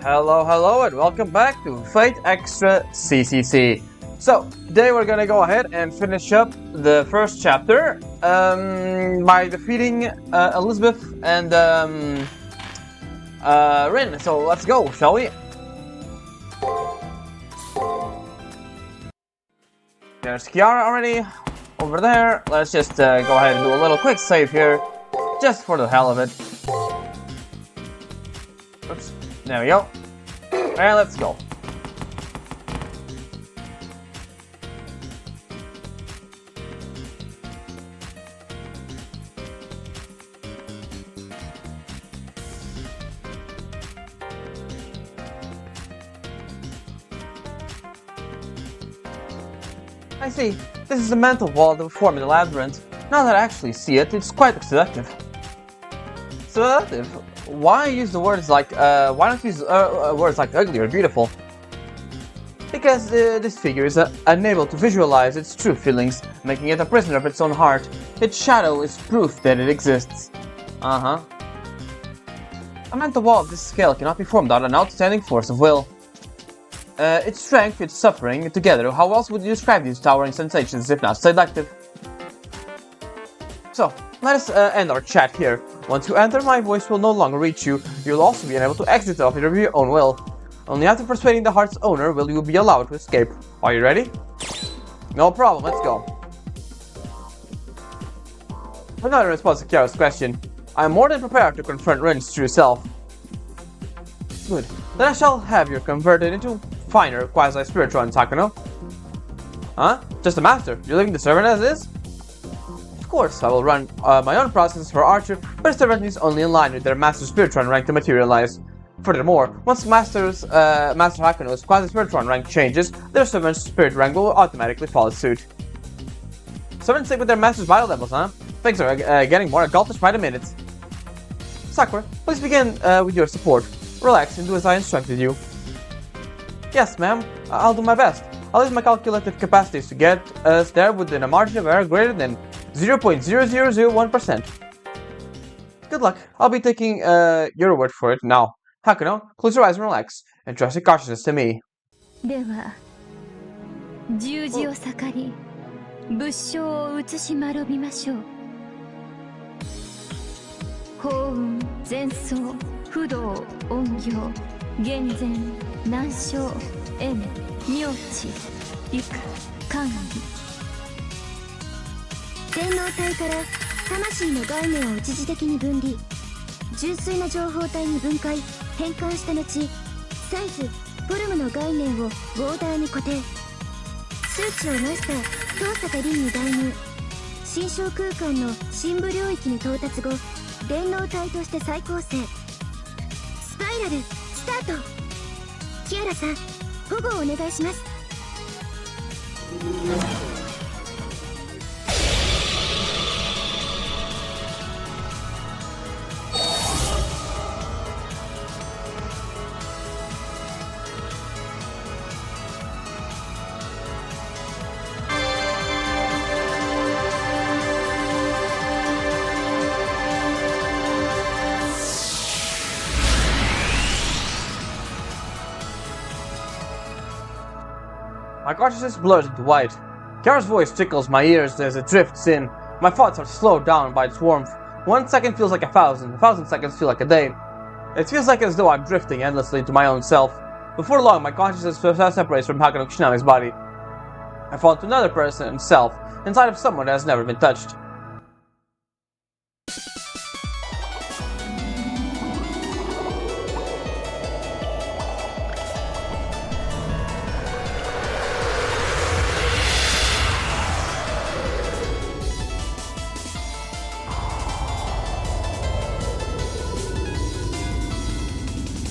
Hello, and welcome back to Fate Extra CCC. So, today we're gonna go ahead and finish up the first chapter by defeating Elizabeth and Rin. So, let's go, shall we? There's Kiara already over there. Let's just go ahead and do a little quick save here, just for the hell of it. Oops, there we go. And let's go. I see. This is a mental wall that formed in the labyrinth. Now that I actually see it, it's quite seductive. Seductive? Why use the words like, why not use words like ugly or beautiful? Because this figure is unable to visualize its true feelings, making it a prisoner of its own heart. Its shadow is proof that it exists. A mental wall of this scale cannot be formed without an outstanding force of will. Its strength, its suffering, together, how else would you describe these towering sensations if not seductive? So, let us end our chat here. Once you enter, my voice will no longer reach you. You'll also be unable to exit off it of your own will. Only after persuading the heart's owner will you be allowed to escape. Are you ready? No problem, let's go. Another response to Kiara's question. I am more than prepared to confront Rin's true self. Good. Then I shall have you converted into finer quasi-spiritual in Takano. Huh? Just a master? You're leaving the servant as is? Of course, I will run my own process for Archer, but a servant is only in line with their master's spiritual rank to materialize. Furthermore, once Master Hakano's quasi-spiritual rank changes, their servant's spirit rank will automatically follow suit. Servants stick with their master's vital levels, huh? Things are getting more occultish by the minute. Sakura, please begin with your support. Relax and do as I instructed you. Yes, ma'am. I'll do my best. I'll use my calculative capacities to get us there within a margin of error greater than 0.0001%. Good luck. I'll be taking your word for it now. Hakano, close your eyes and relax, and trust your consciousness to me. では、十字を盛り、仏性を移しまろびましょう。幸運、前奏、不動、音行、厳然、難消、縁、妙智、陸、官儀。電脳体から魂の概念を一時的に分離、純粋な情報体に分解変換した後、サイズフォルムの概念をボーダーに固定、数値をマスター遠坂凛に代入、心象空間の深部領域に到達後、電脳体として再構成。スパイラルスタート。キアラさん、保護をお願いします。My consciousness blurs into white. Kiara's voice tickles my ears as it drifts in. My thoughts are slowed down by its warmth. 1 second feels like a thousand seconds feel like a day. It feels like as though I'm drifting endlessly into my own self. Before long, my consciousness separates from Hakano Kishinami's body. I fall into another person himself, inside of someone that has never been touched.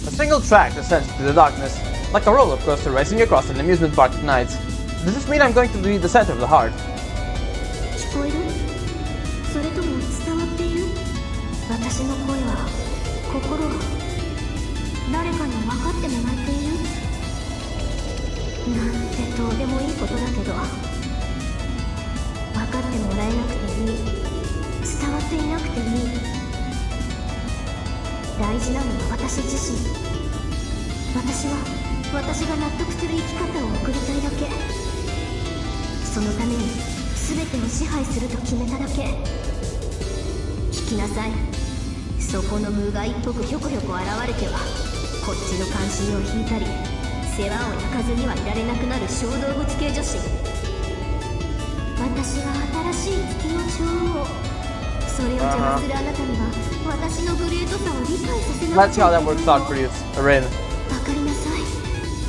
A single track descends into the darkness, like a roller coaster racing across an amusement park at night. Does this mean I'm going to be the center of the heart? 聞こえる？それとも伝わっている？私の声は、心は、誰かに分かってもらえている？なんてどうでもいいことだけど、分かってもらえなくていい、伝わっていなくていい。大事なのは私自身。私は私が納得する生き方を送りたいだけ。そのために全てを支配すると決めただけ。聞きなさい。そこの無害っぽくひょこひょこ現れてはこっちの関心を引いたり世話を焼かずにはいられなくなる小動物系女子。私は新しい月の女王。それを邪魔するあなたには私のグレートさを理解させな Let's see how that works out for you, Rin. わかりなさい。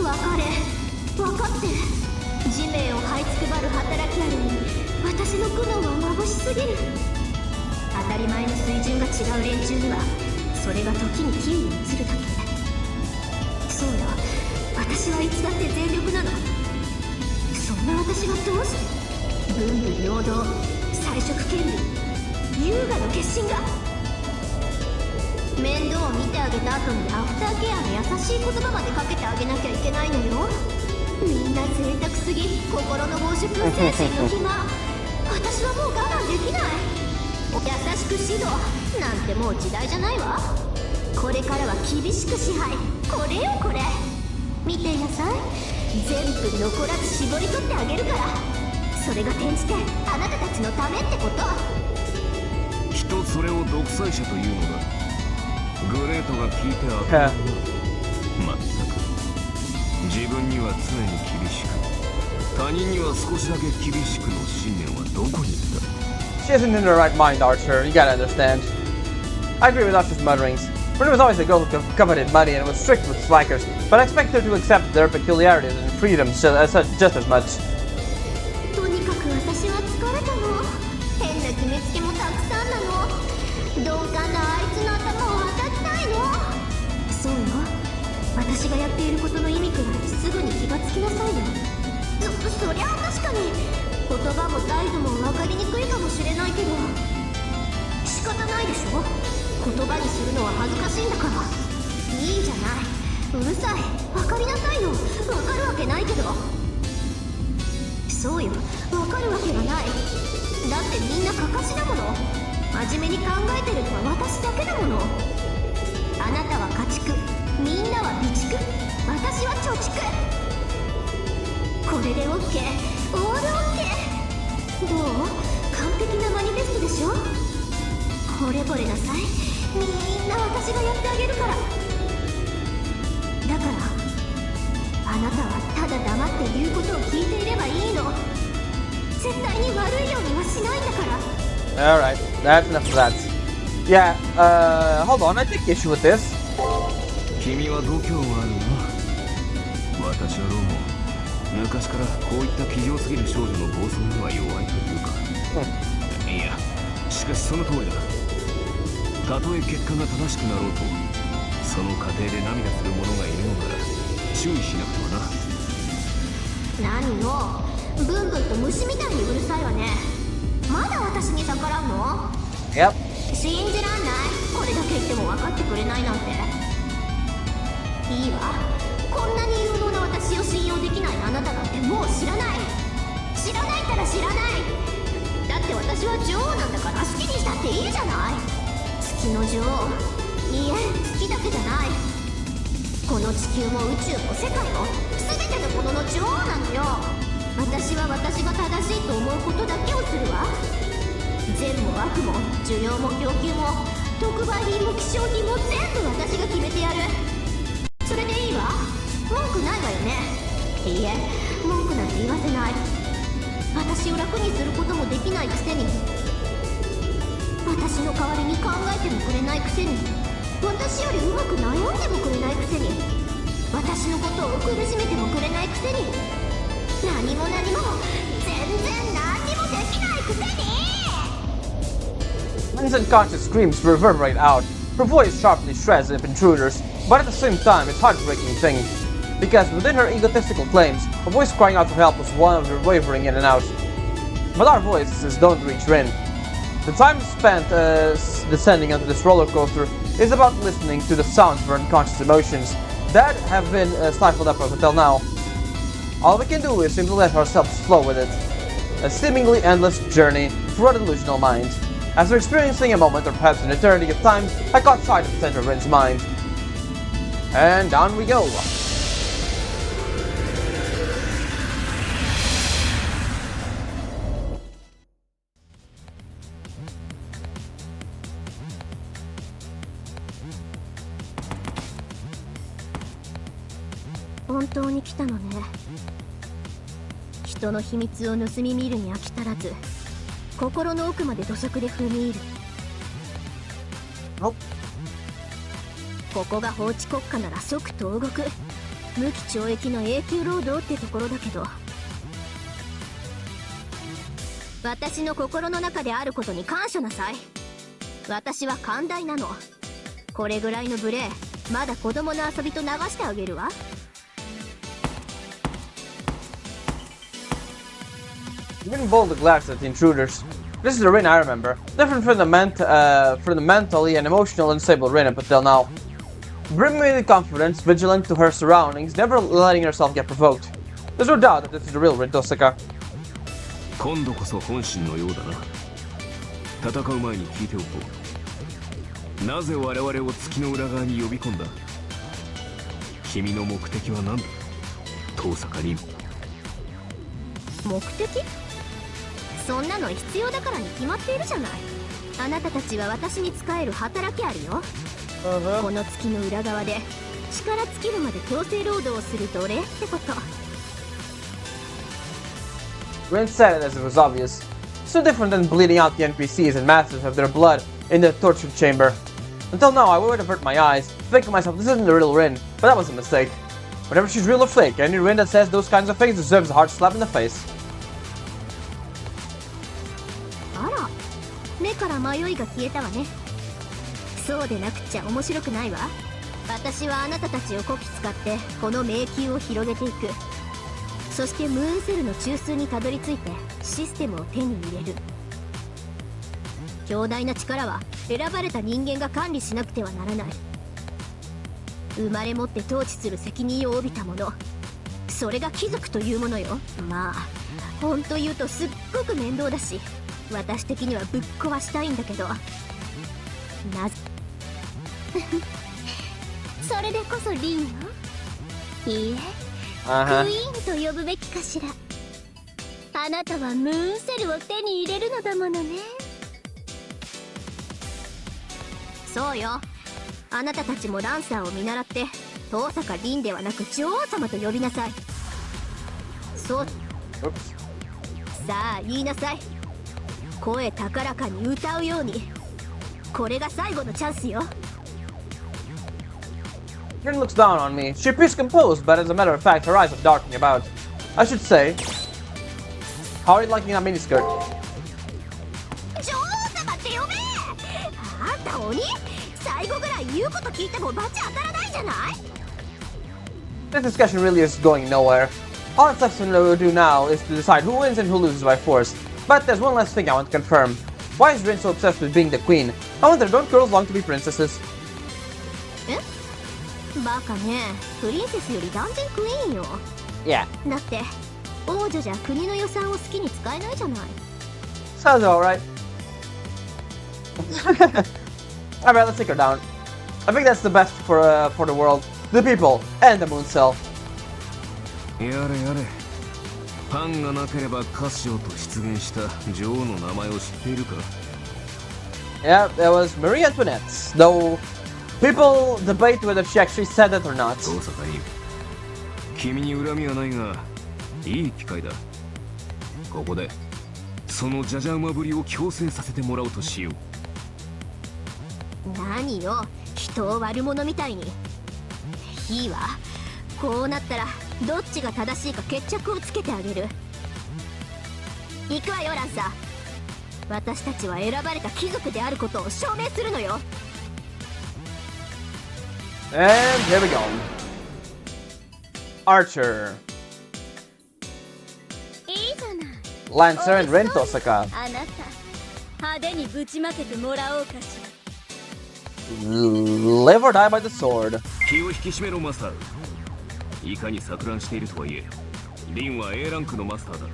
わかれ。わかって。地面を這いつくばる働きありに私の苦悩は眩しすぎる。当たり前の水準が違う連中にはそれが時にキーに映るだけ。そうよ、私はいつだって全力なの。そんな私がどうして文武両道、才色権利、優雅の決心が。面倒を見てあげた後にアフターケアの優しい言葉までかけてあげなきゃいけないのよ。みんな贅沢すぎ、心の暴食精神の暇。私はもう我慢できない。優しく指導なんてもう時代じゃないわ。これからは厳しく支配。これよこれ。見ていなさい。全部残らず絞り取ってあげるから。それが転じてあなたたちのためってこと。きっとそれを独裁者というのだ。グレートが聞いて当たるのは全く。自分には常に厳しく他人には少しだけ厳しくの信念はどこに行った。 She isn't in her right mind, Archer. You gotta understand. I agree with Archer's mutterings. Rin was always a girl who coveted money and was strict with slackers, but I expect her to accept their peculiarities and freedoms just as much. とにかく私は疲れたの。変な決めつけもたくさんなの。鈍感なあいつの頭を叩きたいの。そうよ、私がやっていることの意味くらいすぐに気がつきなさいよ。そりゃ確かに言葉も態度も分かりにくいかもしれないけど仕方ないでしょ。言葉にするのは恥ずかしいんだから。いいじゃない。うるさい。分かりなさいよ。分かるわけないけど。そうよ、分かるわけがない。だってみんなかかしだもの。真面目に考えてるのは私だけだもの。あなたは家畜、みんなは備蓄、私は貯蓄。これで OK、 オール OK。 どう？完璧なマニフェストでしょ。惚れ惚れなさい。みんな私がやってあげるから。だからあなたはただ黙って言うことを聞いていればいいの。絶対に悪いようにはしないんだから。 Alright, that's enough of that. Yeah, hold on, I take issue with this. 君は度胸があるな。私はどうも昔からこういった気丈すぎる少女の暴走には弱いというか、いやしかしその通りだ。たとえ結果が正しくなろうとその過程で涙する者がいるのなら注意しなくてはな。何よ、ブンブンと虫みたいにうるさいわね。まだ私に逆らうの？ Yep. 信じらんない。これだけ言っても分かってくれないなんて。いいわ、こんなに有能な私を信用できないあなたなんてもう知らない。知らないったら知らない。だって私は女王なんだから好きにしたっていいじゃない。月の女王、いいえ、月だけじゃない。この地球も宇宙も世界も全てのものの女王なのよ。私は私が正しいと思うことだけをするわ。善も悪も需要も供給も特売品も希少品も全部私が決めてやる。それでいいわ。文句ないわよね。いいえ、文句なんて言わせない。私を楽にすることもできないくせに、私の代わりに考えてもくれないくせに、私よりうまく悩んでもくれないくせに、私のことを苦しめてもくれないくせに、何も何も全然何にもできないくせに。Rin's unconscious screams reverberate out. Her voice sharply shreds if intruders, but at the same time it's a heartbreaking thing. Because within her egotistical claims, a voice crying out for help was one of her wavering in and out. But our voices don't reach Rin. The time spent descending onto this roller coaster is about listening to the sounds of her unconscious emotions that have been stifled up until now. All we can do is simply let ourselves flow with it. A seemingly endless journey through our delusional mind. As we're experiencing a moment or perhaps an eternity of time, I caught sight of the center of Rin's mind. And down we go. 本当に来たのね。人の秘密を盗み見るに飽き足らず、心の奥まで土足で踏み入る。Nope. ここが法治国家なら即投獄、無期懲役の永久労働ってところだけど、私の心の中であることに感謝なさい。私は寛大なの。これぐらいの無礼、まだ子供の遊びと流してあげるわ。Giving bold glance at the intruders. This is the Rin I remember, different from the mentally and emotional unstable Rin up until now. Brimming with confidence, vigilant to her surroundings, never letting herself get provoked. There's no doubt that this is the real Rin Tosaka. 今度こそ本心のようだな。戦う前に聞いておこう。なぜ我々を月の裏側に呼び込んだ？君の目的は何だ？遠坂凛。目的？そんなの必要だからに決まっているじゃない。あなたたちは私に仕える働きあるよ。この月の裏側で力尽きるまで強制労働をする奴隷ってこと。Rin said it as it was obvious. So different than bleeding out the NPCs and masters of their blood in the torture chamber. Until now, I would avert my eyes, thinking to myself, this isn't the real Rin, but that was a mistake. Whenever she's real or fake, any Rin that says those kinds of things deserves a hard slap in the face. あら、目から迷いが消えたわね。そうでなくちゃ面白くないわ。私はあなたたちをこき使ってこの迷宮を広げていく。そしてムーンセルの中枢にたどり着いてシステムを手に入れる。強大な力は選ばれた人間が管理しなくてはならない。生まれ持って統治する責任を帯びたもの、それが貴族というものよ。まあ本当言うとすっごく面倒だし、私的にはぶっ壊したいんだけど、なぜそれでこそリンよ。いいえ、クイーンと呼ぶべきかしら。あなたはムーンセルを手に入れるのだものね。そうよ、あなたたちもランサーを見習って遠坂凛ではなく女王様と呼びなさい。そう、さあ言いなさい。声高らかに歌うように。これが最後のチャンスよ。Rin looks down on me. She appears composed, but as a matter of fact, her eyes are darkening about. I should say, how are you liking that miniskirt? 女王様って呼べ。あんた鬼、最後ぐらい言うこと聞いてもバチ当たらないじゃない。 This discussion really is going nowhere. All that's left to do now is to decide who wins and who loses by force. But there's one last thing I want to confirm. Why is Rin so obsessed with being the queen? I wonder, don't girls long to be princesses? え？バカね、プリンセスより断然クイーンよ。Yeah. だって王女じゃ国の予算を好きに使えないじゃない。 Sounds alright. Alright, let's take her down. I think that's the best for the world, the people, and the moon cell. やれやれ。パンがなければカシオと出現した女王の名前を知っているか？ Yeah, that was Marie Antoinette. Though people debate whether she actually said it or not. 遠坂凛、君に恨みはないが、いい機会だ。ここでそのじゃじゃ馬ぶりを強制させてもらおうとしよう。何よ、人を悪者みたいに。いいわ、こうなったらどっちが正しいか決着をつけてあげる。行くわよランサー。私たちは選ばれた貴族であることを証明するのよ。 And here we go. Archer, いいじゃない。 Lancer, and Rin Tosaka. あなた、派手にぶちまけてもらおうかしら。 Live or die by the sword. 気を引き締めろマスター。いかに錯乱しているとはいえ、リンは A ランクのマスターだ。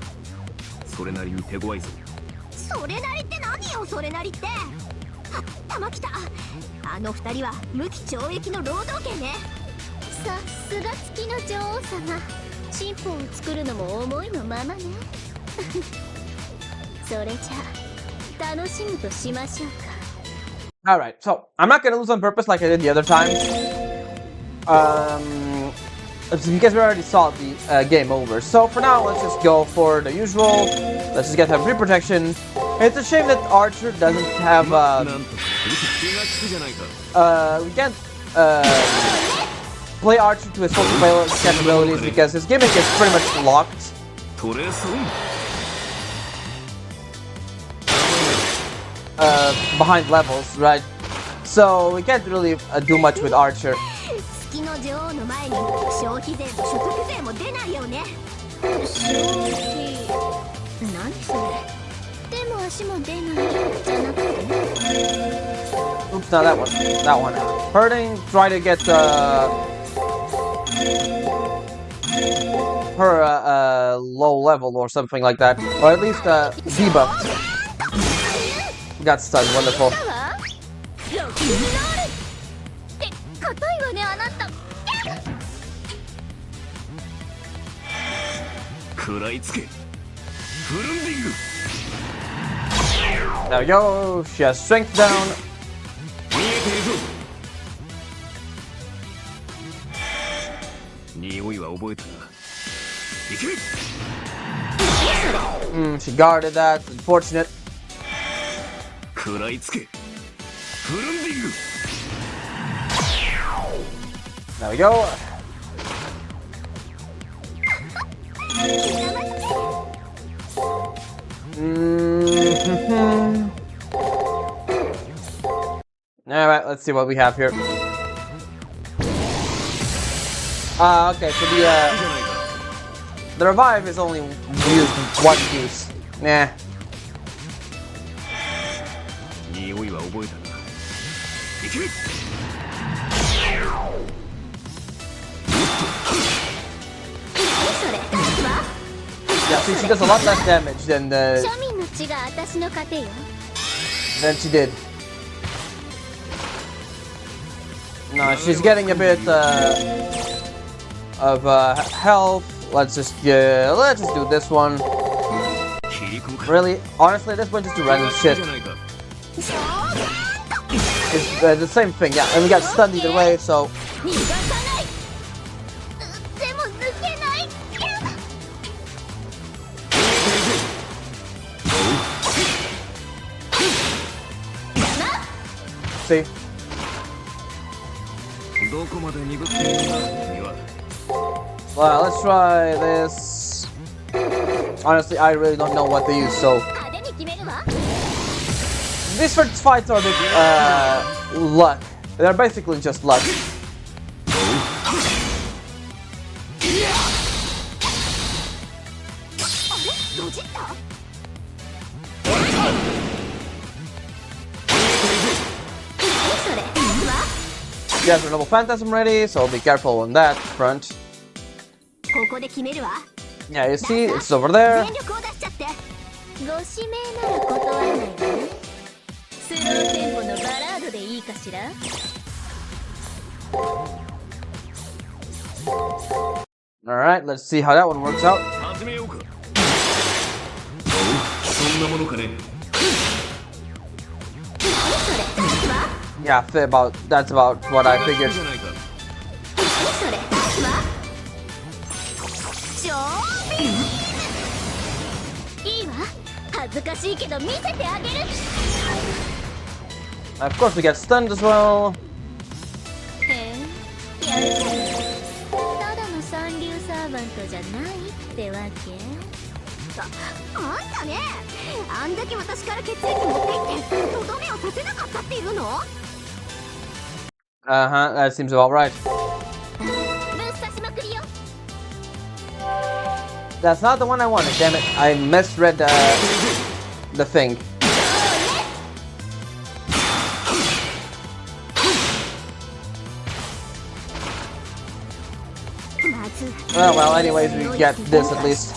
それなりに手強いぞ。それなりって何よ、それなりって。玉来た。あの二人は無期懲役の労働権ね。さすが月の女王様。新法を作るのも思いのままね。それじゃ楽しむとしましょうか。 Alright, so I'm not gonna lose on purpose like I did the other times. because we already saw the game over. So for now, let's just go for the usual. Let's just get that free protection. It's a shame that Archer doesn't have we can't play Archer to his full capabilities because his gimmick is pretty much locked. Behind levels, right? So we can't really do much with Archer. 月の女王の前に消費税も所得税も出ないよね。消費何それ。手も足も出ないじゃなくてね。Oops, not that one. That one. Hurting, try to get her low level or something like that, or at least debuffed. Got stunned. Wonderful. 硬いわねあなた。食らいつけ。フルンディング。 There we go. She has strength down. 見えているぞ。匂いは覚えたな。行け。She guarded that. Unfortunate. 食らいつけ。フルンディング。 There we go. Alright, let's see what we have here. Okay, so the revive is only used one use. Nah. 匂いは覚えたな。行け。 Yeah, see, she does a lot less damage than she did. No, she's getting a bit of health. Let's just do this one. Really, honestly, this one just do random shit. It's the same thing, yeah. And we got stunned either way, so. See? Well, let's try this. Honestly, I really don't know what to use, so. These fights are a bit, luck. They're basically just luck. You have your level Phantasm ready, so be careful on that front. Yeah, you see, it's over there. Alright, let's see how that one works out. Yeah, that's about what I figured. Of course, we get stunned as well. That seems about right. That's not the one I wanted, damn it. I misread the thing. Oh, well, anyways, we get this at least.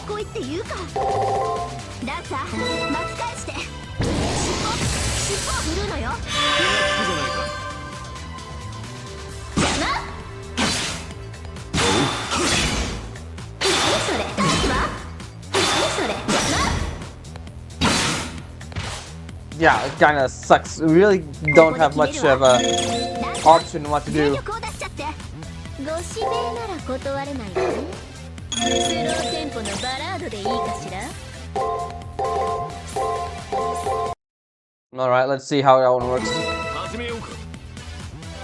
Yeah, it kinda sucks. We really don't have much of a option what to do. ご指名なら断れないわね。スローテンポのバラードでいいかしら。 Alright, let's see how that one works. 始めようか。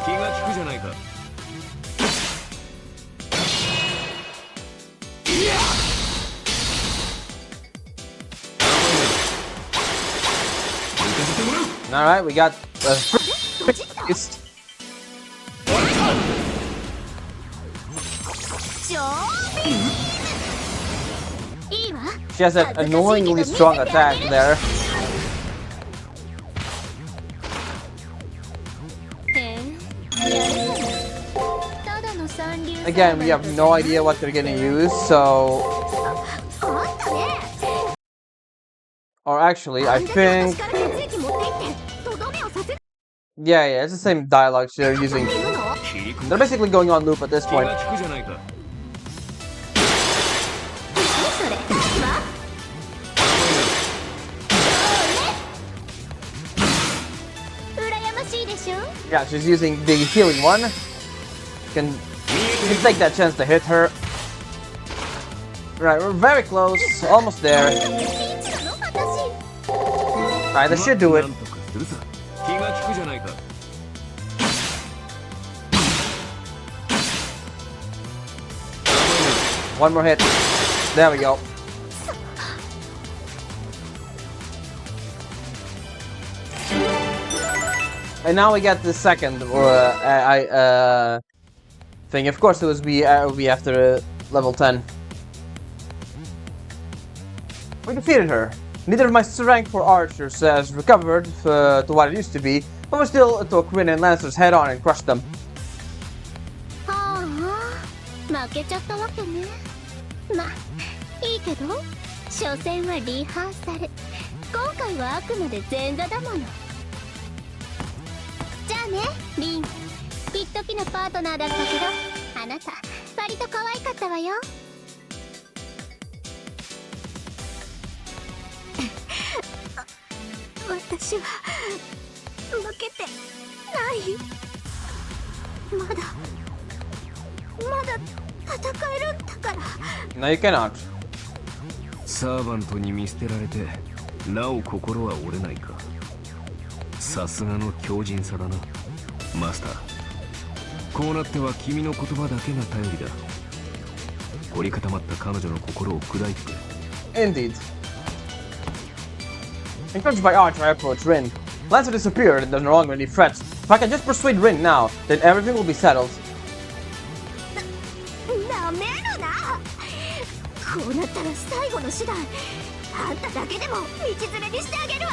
気が利くじゃないか。 Alright, we got the fist. She has that annoyingly strong attack there. Again, we have no idea what they're gonna use, so... Or actually, I think... Yeah, it's the same dialogue they're using. They're basically going on loop at this point. Yeah, she's using the healing one. You can take that chance to hit her. Right, we're very close, almost there. Right, that should do it. One more hit. There we go. And now we get the second thing. Of course, it would be after level 10. We defeated her. Neither of my strength for archers has recovered to what it used to be, but we still took Rin and Lancers head on and crushed them. 負けちゃったわけね。まあいいけど、所詮はリハーサル。今回はあくまで前座だもの。じゃあね、リン。一時のパートナーだったけど、あなた割と可愛かったわよ。私は負けてない。まだ戦えるんだから。No, you cannot. サーバントに見捨てられてなお心は折れないか。さすがの強靭さだな、マスター。こうなっては君の言葉だけが頼りだ。凝り固まった彼女の心を砕いてくれ。 Indeed. Encouraged by Archer, I approach Rin. Lancer disappeared and there's no longer any threats. If I can just persuade Rin now, then everything will be settled. なめるな。こうなったら最後の手段。あんただけでも道連れにしてあげるわ。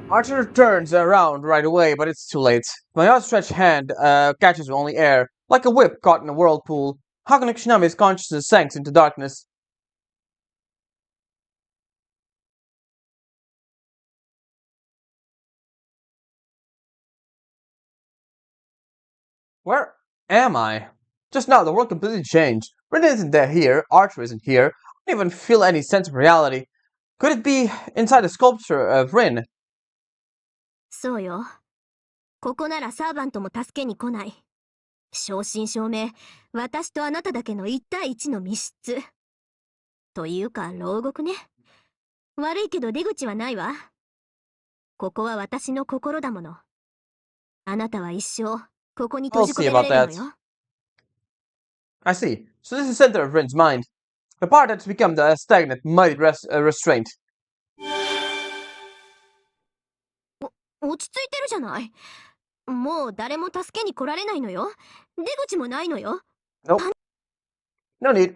Archer turns around right away, but it's too late. My outstretched hand catches only air, like a whip caught in a whirlpool. Hakone Kushinami's consciousness sinks into darkness. Where am I? Just now, the world completely changed. Rin isn't there here, Archer isn't here. I don't even feel any sense of reality. Could it be inside the sculpture of Rin? そうよ。ここならサーバントも助けに来ない。正真正銘、私とあなただけの1対1の密室。というか、牢獄ね。悪いけど出口はないわ。ここは私の心だもの。あなたは一生、ここに閉じ込められるのよ。I see. So this is the center of Rin's mind. The part that's become the stagnant, muddied restraint. 落ち着いてるじゃない。もう誰も助けに来られないのよ。出口もないのよ。Nope. No need.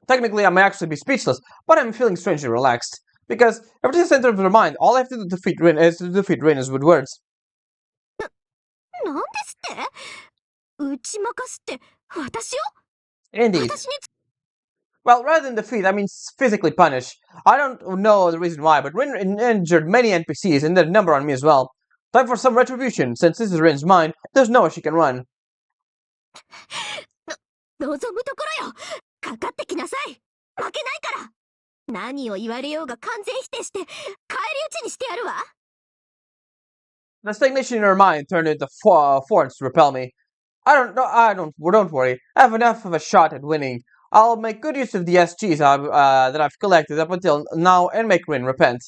Technically, I may actually be speechless, but I'm feeling strangely relaxed. Because ever to the center of her mind, all I have to do to defeat Rin is with words. なんですって？打ち負かすって私を？ Indeed. 私に Well, rather than defeat, I mean physically punish. I don't know the reason why, but Rin injured many NPCs and did a number on me as well. Time for some retribution. Since this is Rin's mind, there's nowhere she can run. 望むところよ。かかってきなさい。負けないから。何を言われようが完全否定して返り討ちにしてやるわ。The stagnation in her mind turned into force to repel me. Don't worry. I have enough of a shot at winning. I'll make good use of the SGs that I've collected up until now and make Rin repent.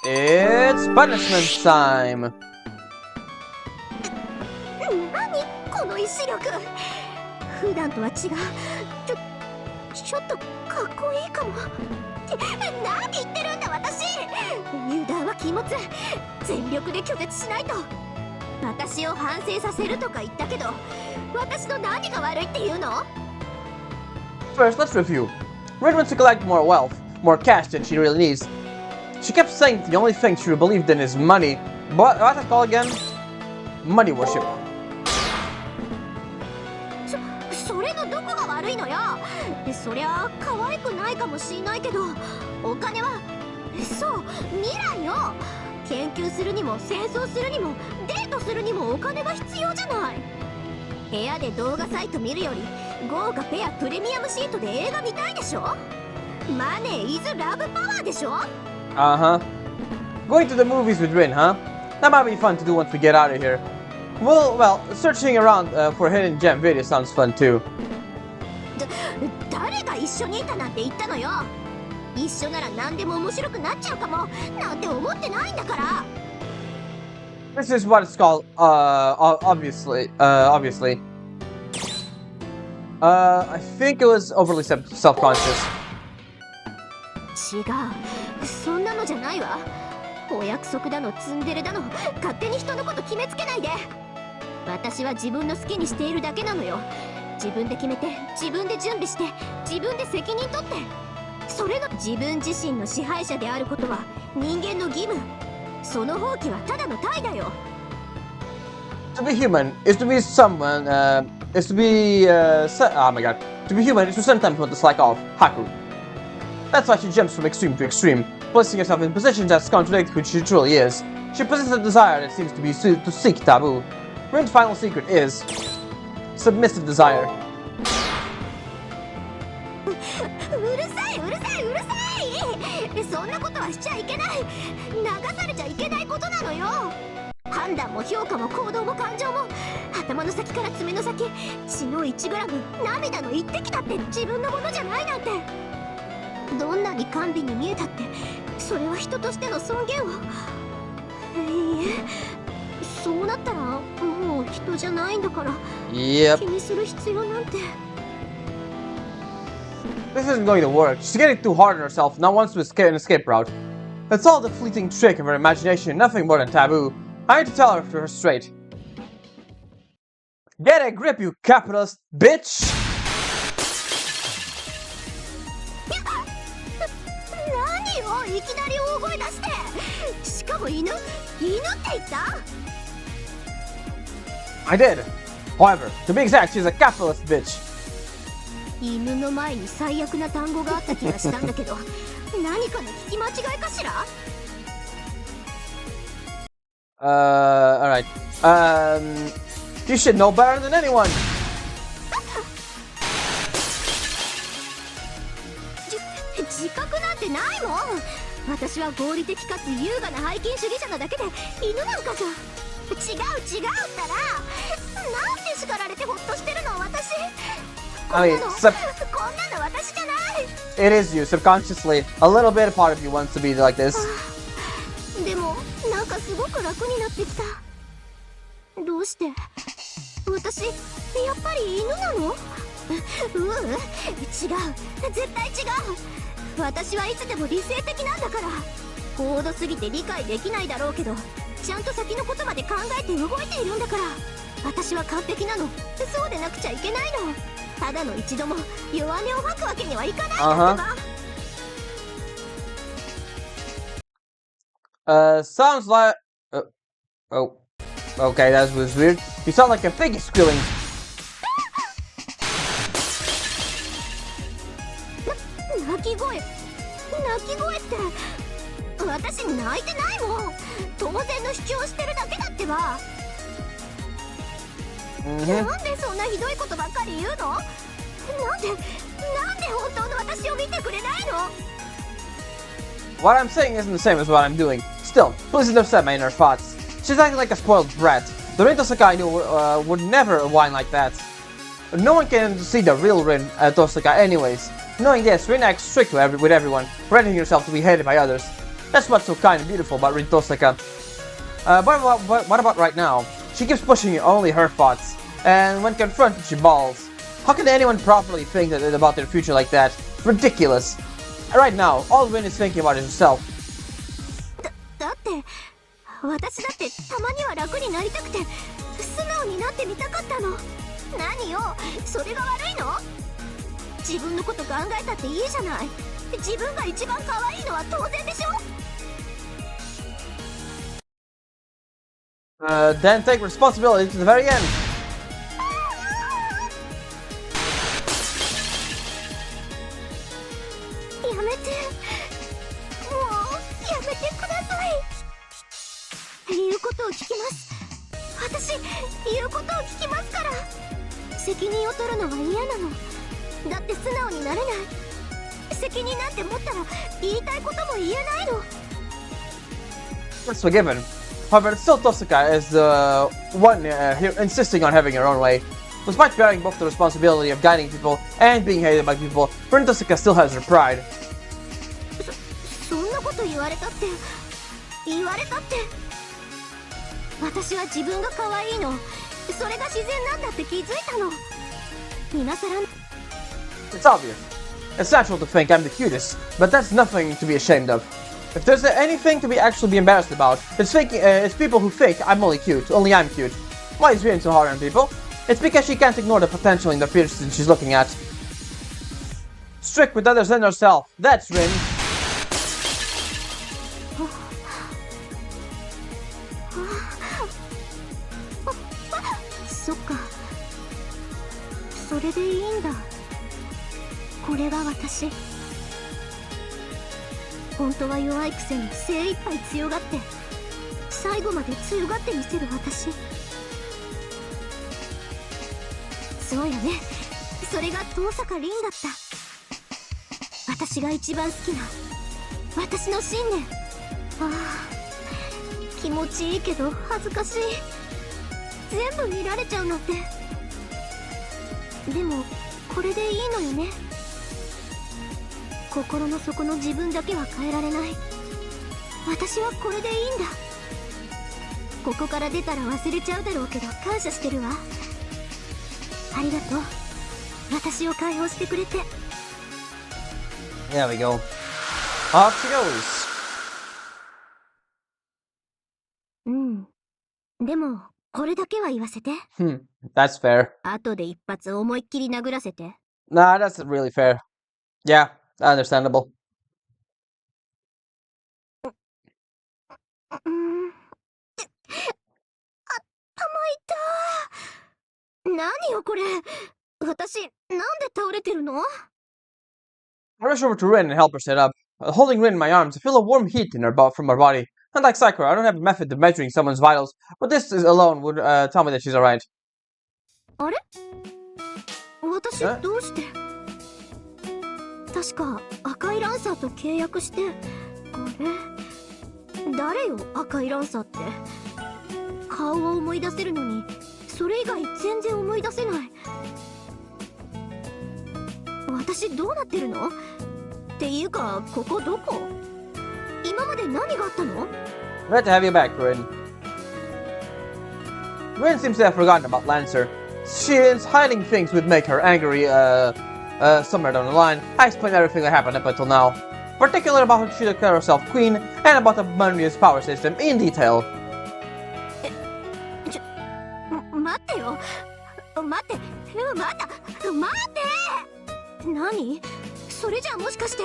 It's punishment time. 何この意志力。普段とは違う。ちょっとかっこいいかも。何言ってるんだ私。油断は禁物。全力で拒絶しないと。私を反省させるとか言ったけど、私の何が悪いっていうの？ First, let's review. Rin wants to collect more wealth, more cash than she really needs. She kept saying that the only thing she believed in is money. But what's that called again? Money worship. それのどこが悪いのよ。そりゃ可愛くないかもしんないけど、お金はそう未来よ。研究するにも戦争するにもデートするにもお金が必要じゃない。部屋で動画サイト見るより豪華ペアプレミアムシートで映画見たいでしょ。マネーイズラブパワーでしょ。Uh-huh. Going to the movies with Rin, huh? That might be fun to do once we get out of here. Well, searching around for hidden gem videos sounds fun too. 誰が一緒にいたなんて言ったのよ。一緒なら何でも面白くなっちゃうかもなんて思ってないんだから。This is what it's called, obviously. I think it was overly self-conscious. 違う、そんなのじゃないわ。お約束だのツンデレだの勝手に人のこと決めつけないで。私は自分の好きにしているだけなのよ。自分で決めて自分で準備して自分で責任取って、それの自分自身の支配者であることは人間の義務。その放棄はただの怠惰よ。 To be human is to be someone, is to be, oh my god. To be human is to sometimes want to slack off. Haku. That's why she jumps from extreme to extreme, placing herself in positions that contradict who she truly is. She possesses a desire that seems to be to seek taboo. Rin's final secret is submissive desire. うるさいうるさいうるさい。そんなことはしちゃいけない。流されちゃいけないことなのよ。判断も評価も行動も感情も頭の先から爪の先、血の1グラム涙の1滴だって自分のものじゃないなんて。どんなに甘美に見えたってそれは人としての尊厳を。いいえ、そうなったらもう人じゃないんだから。Yep. 気にする必要なんて。 This isn't going to work. She's getting too hard on herself, now wants to escape an escape route. It's all the fleeting trick of her imagination, nothing more than taboo. I need to tell her straight. Get a grip, you capitalist bitch! 何よ、いきなり大声出して。しかも犬って言った？ I did. However, to be exact, she's a capitalist bitch. 犬の前に最悪な単語があった気がしたんだけど、何かの聞き間違いかしら？ Alright. You should know better than anyone. 自覚なんてないもん。私は合理的かつ優雅な背筋主義者なだけで犬なんかじゃ。違うったら。なんで叱られてホッとしてるの私。I mean, こんなの私じゃない。 it is you, subconsciously. A little bit of part of you wants to be like this. でもなんかすごく楽になってきた。どうして？私やっぱり犬なの？違う、絶対違う。私はいつでも理性的なんだから。高度すぎて理解できないだろうけど、ちゃんと先のことまで考えて動いているんだから。私は完璧なの。そうでなくちゃいけないの。ただの一度も弱音を吐くわけにはいかないんだってば。Sounds like... oh. Okay, that was weird. You sound like a piggy squealing. 泣き声って私泣いてないもん。当然の主張してるだけだってば。なんでそんなひどいことばっかり言うの？なんで本当の私を見てくれないの？ What I'm saying isn't the same as what I'm doing. Still, please understand my inner thoughts. She's acting like a spoiled brat. The Rin Tosaka I knew would never whine like that. No one can see the real Rin Tosaka anyways. Knowing this, Rin acts strict with everyone, readying herself to be hated by others. That's what's so kind and beautiful about Rin Tosaka. But what about right now? She keeps pushing only her thoughts, and when confronted she bawls. How can anyone properly think about their future like that? Ridiculous. Right now, all Rin is thinking about is herself. だって私だってたまには楽になりたくて素直になってみたかったの。何よ、それが悪いの？自分のこと考えたっていいじゃない。自分が一番可愛いのは当然でしょ。Then take responsibility to the very end. やめて、もうやめてください。言うことを聞きます。私言うことを聞きますから。責任を取るのは嫌なの。だって素直になれない。責任なんて持ったら言いたいことも言えないの。It's forgiven. However, still Tosaka is the one here insisting on having her own way. Despite bearing both the responsibility of guiding people and being hated by people, Rin Tosaka still has her pride. そんなこと言われたって私は自分が可愛いの。それが自然なんだって気づいたの。今更 It's obvious. It's natural to think I'm the cutest, but that's nothing to be ashamed of. If there's anything to be actually embarrassed about, it's people who think I'm only cute. Why is Rin so hard on people? It's because she can't ignore the potential in the person she's looking at. Strict with others and herself. That's Rin. そっか。それでいいんだ。これが私。本当は弱いくせに精一杯強がって最後まで強がってみせる私。そうやね、それが遠坂凛だった。私が一番好きな私の信念。ああ、気持ちいいけど恥ずかしい。全部見られちゃうなんて。でもこれでいいのよね。心の底の自分だけは変えられない。私はこれでいいんだ。ここから出たら忘れちゃうだろうけど感謝してるわ。ありがとう。私を解放してくれて。There we go. Off she goes. うん。でもこれだけは言わせて。That's fair. 後で一発思いっきり殴らせて。Nah, that's really fair. Yeah, understandable. 何よこれ。私なんで倒れてるの？ I rush over to Rin and help her sit up. Holding Rin in my arms, I feel a warm heat in from her body. Unlike Sakura, I don't have a method of measuring someone's vitals, but this alone would tell me that she's alright. あれ？私どうして？確か赤いランサーと契約して。あれ？誰よ赤いランサーって。顔を思い出せるのにそれ以外全然思い出せない。私どうなってるの？っていうかここどこ？今まで何があったの？ Glad to have you back, Rin. Rin seems to have forgotten about Lancer. She is hiding things would make her angry, somewhere down the line. I explained everything that happened up until now. Particularly about how she declared herself queen, and about the Manria's power system in detail. 待ってよ。待って。何？それじゃあもしかして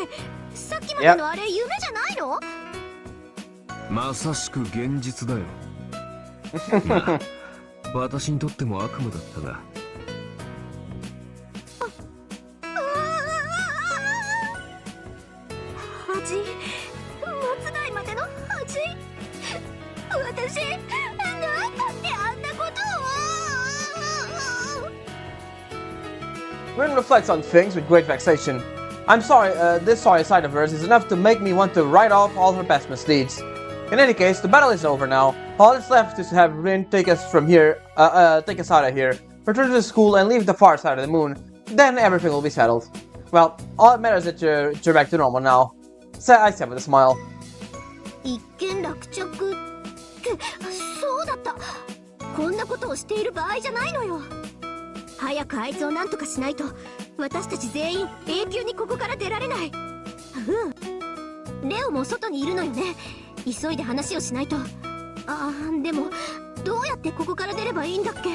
さっきまでのあれ夢じゃないの？まさしく現実だよ。まあ、私にとっても悪夢だったが。恥、もつないまでの恥。私なんだってあんなことを。Rin reflects on things with great vexation. I'm sorry, this sorry side of hers is enough to make me want to write off all her past misdeeds. In any case, the battle is over now. All that's left is to have Rin take us from here, take us out of here, return to the school and leave the far side of the moon. Then everything will be settled. Well, all that matters is that you're back to normal now. I said with a smile. 一件落着そうだった。こんなことをしている場合じゃないのよ。早くあいつを何とかしないと私たち全員永久にここから出られない。レオも外にいるのよね。急いで話をしないと。でもどうやってここから出ればいいんだっけ。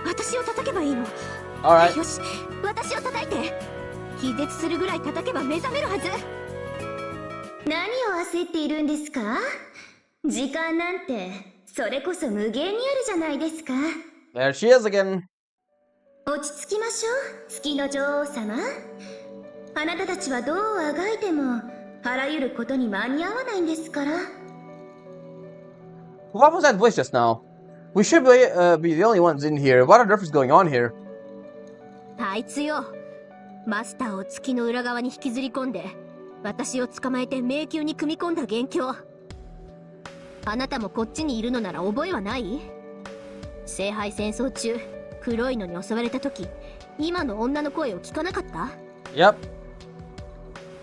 私を叩けばいいの。Alright. よし、私を叩いて。気絶するぐらい叩けば目覚めるはず。何を焦っているんですか。時間なんてそれこそ無限にあるじゃないですか。There she is again. 落ち着きましょう、月の女王様。あなたたちはどうあがいてもあらゆることに間に合わないんですから。What was that voice just now? We should be the only ones in here. What on earth is going on here? あいつよ、マスターを月の裏側に引きずり込んで私を捕まえて迷宮に組み込んだ元凶。あなたもこっちにいるのなら覚えはない？聖杯戦争中黒いのに襲われた時、今の女の声を聞かなかった？ Yep.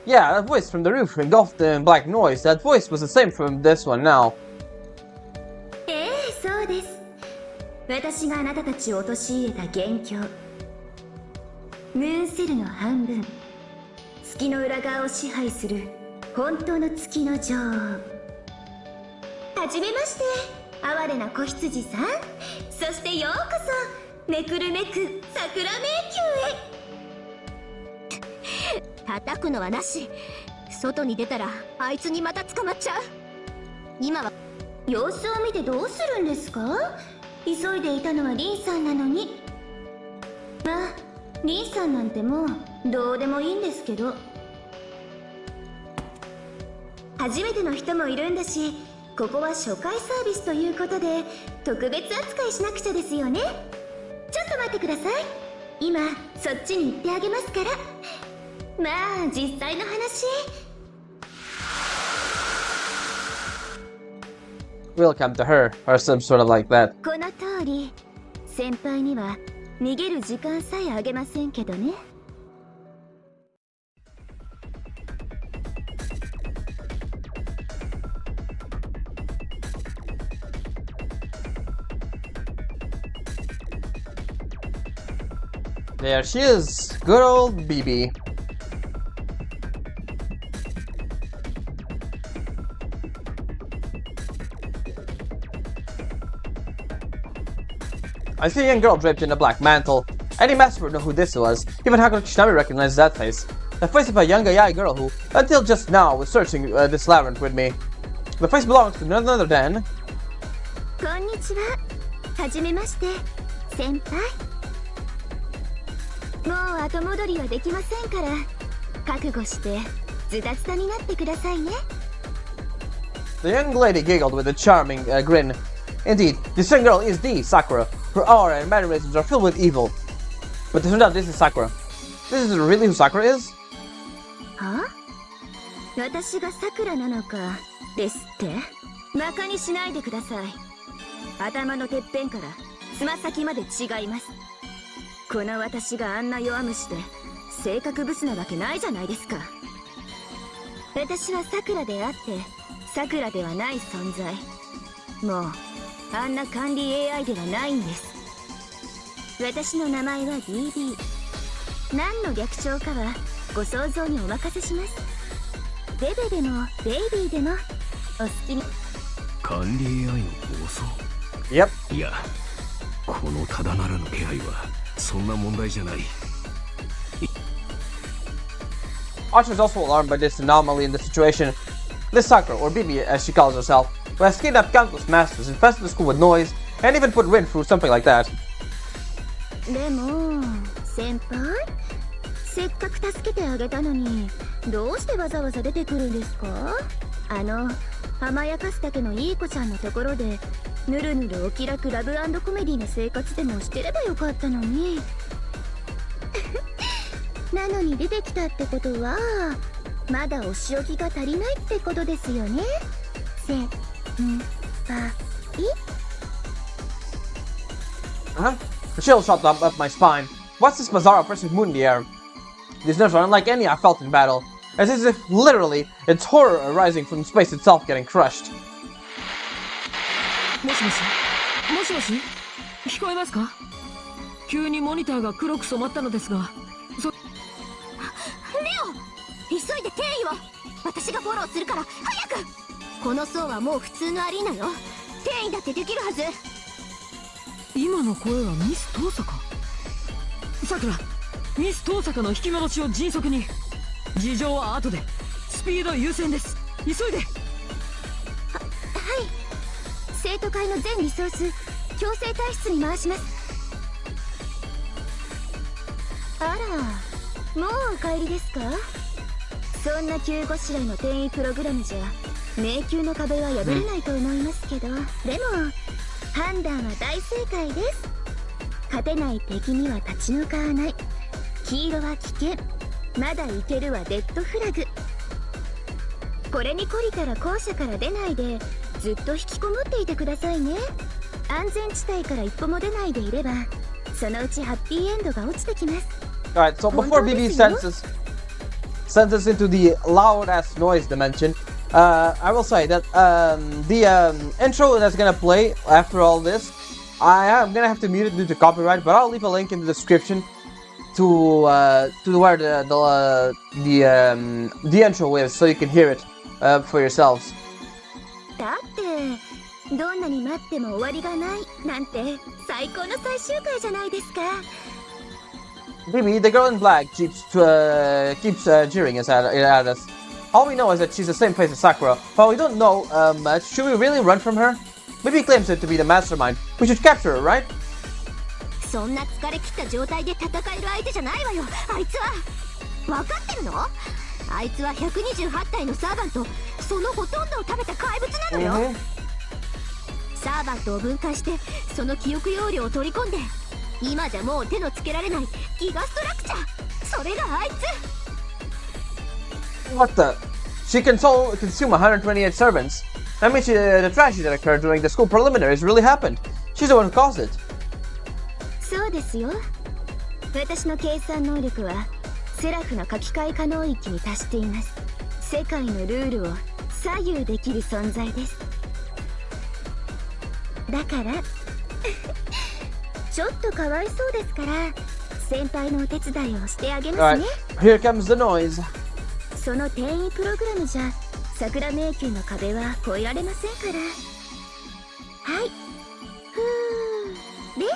Yeah, that voice from the roof engulfed in black noise. That voice was the same from this one now. そうです。私があなたたちを陥れた元凶、ムーンセルの半分、月の裏側を支配する本当の月の女王。はじめまして、哀れな子羊さん。そしてようこそめくるめく桜迷宮へ。叩くのはなし。外に出たらあいつにまた捕まっちゃう。今は様子を見てどうするんですか。急いでいたのはリンさんなのに。まあリンさんなんてもうどうでもいいんですけど。初めての人もいるんだし、ここは初回サービスということで特別扱いしなくちゃですよね。ちょっと待ってください。今そっちに行ってあげますから。まあ実際の話。Welcome to her, or some sort of like that. この通り、先輩には逃げる時間さえあげませんけどね。There she is, good old BB. I see a young girl draped in a black mantle. Any master would know who this was. Even Hakuno Kishinami recognizes that face. The face of a young AI girl who, until just now, was searching this labyrinth with me. The face belongs to none other than... こんにちは。はじめまして、先輩。もう後戻りはできませんから、覚悟してズタズタになってくださいね。The young lady giggled with a charming grin. Indeed, this young girl is the Sakura. Her aura and mannerisms are filled with evil. But it turns out this is Sakura. This is really who Sakura is? は？私がさくらなのかですって？馬鹿にしないでください。頭のてっぺんからつま先まで違います。この私があんな弱虫で性格ブスなわけないじゃないですか。私はさくらであってさくらではない存在。もうあんな管理 AI ではないんです。私の名前は BB。 何の略称かはご想像にお任せします。ベベでもベイビーでもお好きに。管理 AI の暴走。 Yep. いや、このただならぬ気配はそんな問題じゃない。 Archer is also alarmed by this anomaly in the situation. This Sakura, or Bibi as she calls herself, who has kidnapped countless masters, infested the school with noise, and even put Rin through something like that. でも先輩、せっかく助けてあげたのにどうしてわざわざ出てくるんですか。甘やかすだけのいい子ちゃんのところでぬるぬるお気楽ラブ&コメディの生活でもしてればよかったのに。なのに出てきたってことはまだお仕置きが足りないってことですよね。先輩。Huh? A chill shot up my spine. What's this bizarre oppressive mood in the air? These nerves are unlike any I felt in battle, as if literally it's horror arising from space itself getting crushed. もしもしもしもし聞こえますか？急にモニターが黒く染まったのですが。レオ、急いで転移を。私がフォローするから早く。この層はもう普通のアリーナよ。転移だってできるはず。今の声はミス遠坂。さくら、ミス遠坂の引き戻しを迅速に。事情は後で。スピード優先です。急いで。はい。生徒会の全リソース強制退出に回します。あら、もうお帰りですか？そんな急ごしらえの転移プログラムじゃ迷宮の壁は破れないと思いますけど、でも判断は大正解です。勝てない敵には立ち向かわない。黄色は危険、まだいけるはデッドフラグ。これに懲りたら校舎から出ないでずっと引きこもっていてくださいね。安全地帯から一歩も出ないでいればそのうちハッピーエンドが落ちてきます。 Alright, so before BB sends us into the loud ass noise dimension, I will say that the intro that's gonna play after all this, I am gonna have to mute it due to copyright, but I'll leave a link in the description to where the intro is, so you can hear it for yourselves. だってどんなに待っても終わりがないなんて最高の最終回じゃないですか。BB, the girl in black, keeps jeering at us. All we know is that she's the same place as Sakura, but we don't know much. Should we really run from her? Maybe claims it to be the mastermind. We should capture her, right? そんな疲れ切った状態で戦える相手じゃないわよ。あいつは分かってるの？あいつは128体のサーバント、そのほとんどを食べた怪物なのよ。サーバントを分解してその記憶容量を取り込んで今じゃもう手のつけられないギガストラクチャー、それがあいつ。 What the? She can consume 128 servants. That means the tragedy that occurred during the school preliminaries really happened. She's the one who caused it. そうですよ。私の計算能力はセラフの書き換え可能域に達しています。世界のルールを左右できる存在です。だからちょっとかわいそうですから先輩のお手伝いをしてあげますね。 Here comes the noise. その転移プログラムじゃ桜迷宮の壁は越えられませんから。はい、ふーです。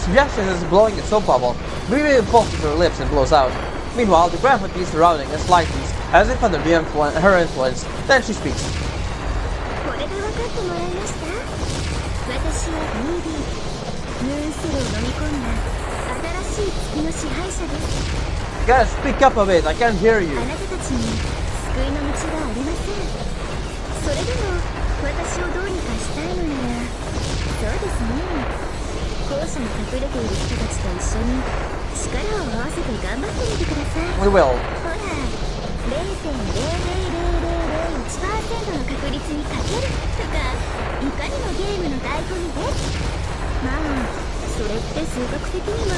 Suggestion is blowing a soap bubble. BB pulses her lips and blows out. Meanwhile, the gravity surrounding us lightens, as if under her influence. Then she speaks. これで分かってもらいました？私は BB、ムーンセルを飲み込んだ新しい月の支配者です。Gotta speak up a bit, I can't hear you. あなたたちに救いの道はありません。それでも私をどうにかしたいのなら、そうですね、校舎に隠れている人たちと一緒に力を合わせて頑張ってみてください。 We will. ほら、0.00001% の確率にかけるとか、いかにもゲームの醍醐味です。まあそれって数学的には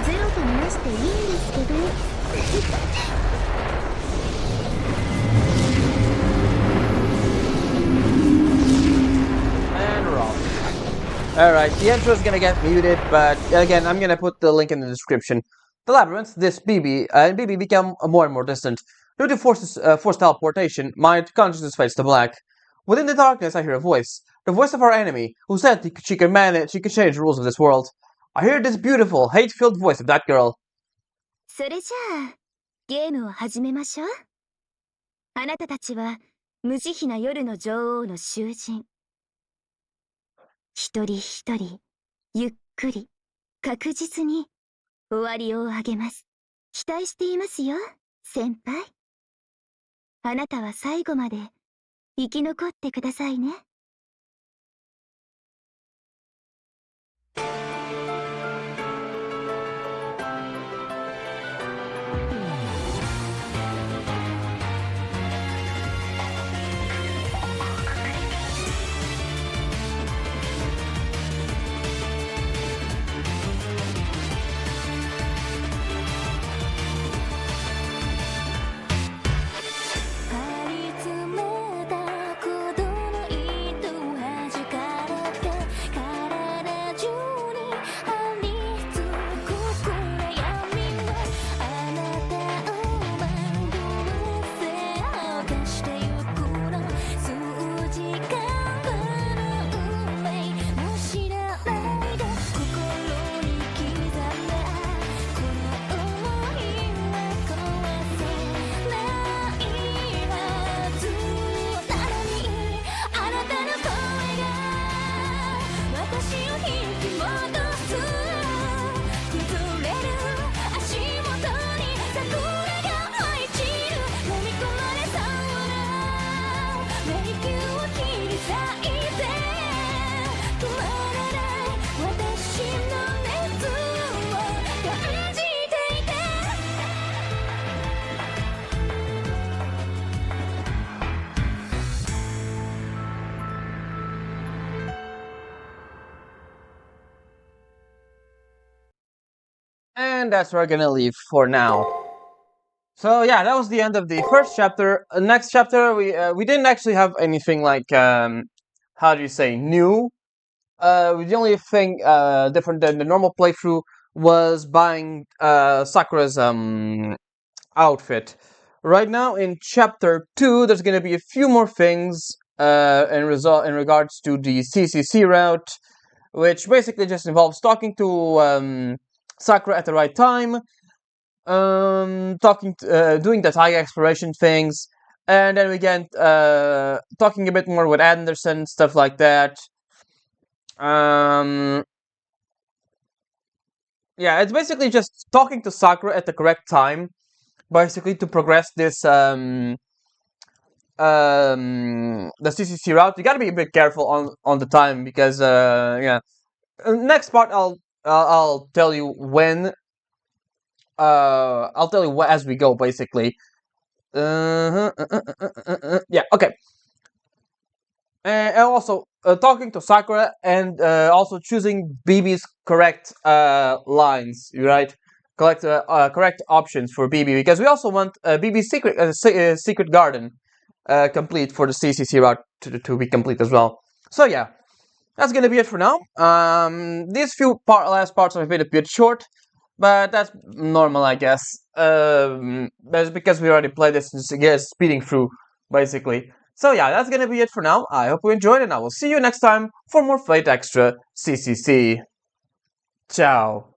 ゼロとみなしていいんですけどAnd we're off. Alright, the intro is gonna get muted, but again, I'm gonna put the link in the description. The labyrinth, this BB, and BB become more and more distant. Due to forced teleportation, my consciousness fades to black. Within the darkness, I hear a voice. The voice of our enemy, who said she could change the rules of this world. I hear this beautiful, hate-filled voice of that girl. それじゃあゲームを始めましょう。あなたたちは無慈悲な夜の女王の囚人。一人一人ゆっくり確実に終わりをあげます。期待していますよ、先輩。あなたは最後まで生き残ってくださいね。And that's where we're gonna leave for now. So yeah, that was the end of the first chapter. Next chapter, we didn't actually have anything like how do you say, new. The only thing different than the normal playthrough was buying Sakura's outfit. Right now in chapter 2, there's gonna be a few more things in regards to the CCC route, which basically just involves talking to Sakura at the right time, doing the Taiga exploration things, and then we get talking a bit more with Anderson, stuff like that. Yeah, it's basically just talking to Sakura at the correct time, basically to progress this the CCC route. You gotta be a bit careful on the time because yeah. Next part I'll tell you when. I'll tell you as we go, basically. Yeah, okay. And also talking to Sakura and also choosing BB's correct lines, right? Correct options for BB, because we also want BB's secret garden complete for the CCC route to be complete as well. So yeah, that's gonna be it for now. These few last parts have been a bit short, but that's normal, I guess. That's because we already played this and speeding through, basically. So yeah, that's gonna be it for now. I hope you enjoyed, and I will see you next time for more Fate Extra CCC. Ciao.